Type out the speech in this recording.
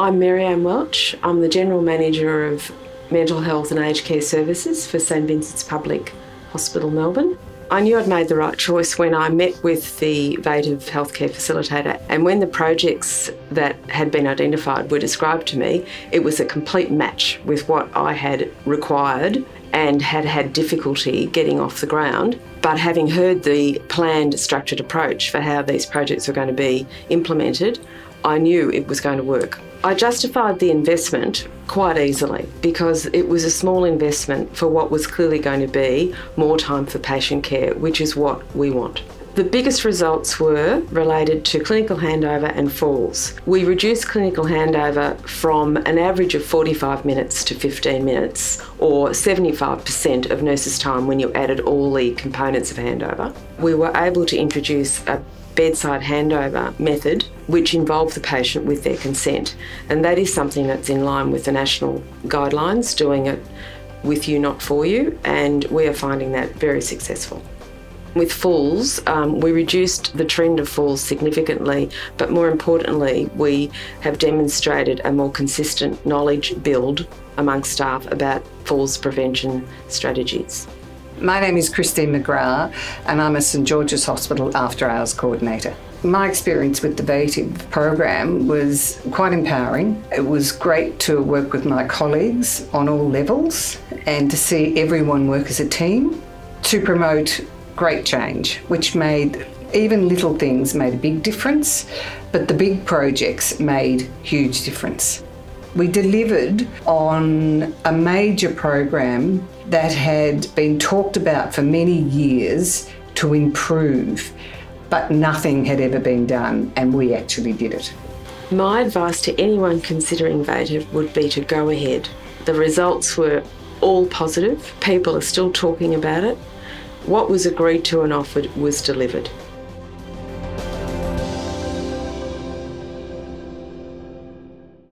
I'm Maryanne Welch. I'm the General Manager of Mental Health and Aged Care Services for St Vincent's Public Hospital, Melbourne. I knew I'd made the right choice when I met with the Vative Healthcare Facilitator, and when the projects that had been identified were described to me, it was a complete match with what I had required and had had difficulty getting off the ground. But having heard the planned structured approach for how these projects were going to be implemented, I knew it was going to work. I justified the investment quite easily because it was a small investment for what was clearly going to be more time for patient care, which is what we want. The biggest results were related to clinical handover and falls. We reduced clinical handover from an average of 45 minutes to 15 minutes, or 75% of nurses' time when you added all the components of handover. We were able to introduce a bedside handover method which involved the patient with their consent, and that is something that's in line with the national guidelines, doing it with you, not for you, and we are finding that very successful. With falls, we reduced the trend of falls significantly, but more importantly, we have demonstrated a more consistent knowledge build among staff about falls prevention strategies. My name is Christine McGrath and I'm a St George's Hospital After Hours Coordinator. My experience with the Vative program was quite empowering. It was great to work with my colleagues on all levels and to see everyone work as a team to promote great change, which made even little things made a big difference, but the big projects made huge difference. We delivered on a major program that had been talked about for many years to improve, but nothing had ever been done, and we actually did it. My advice to anyone considering Vative would be to go ahead. The results were all positive. People are still talking about it. What was agreed to and offered was delivered.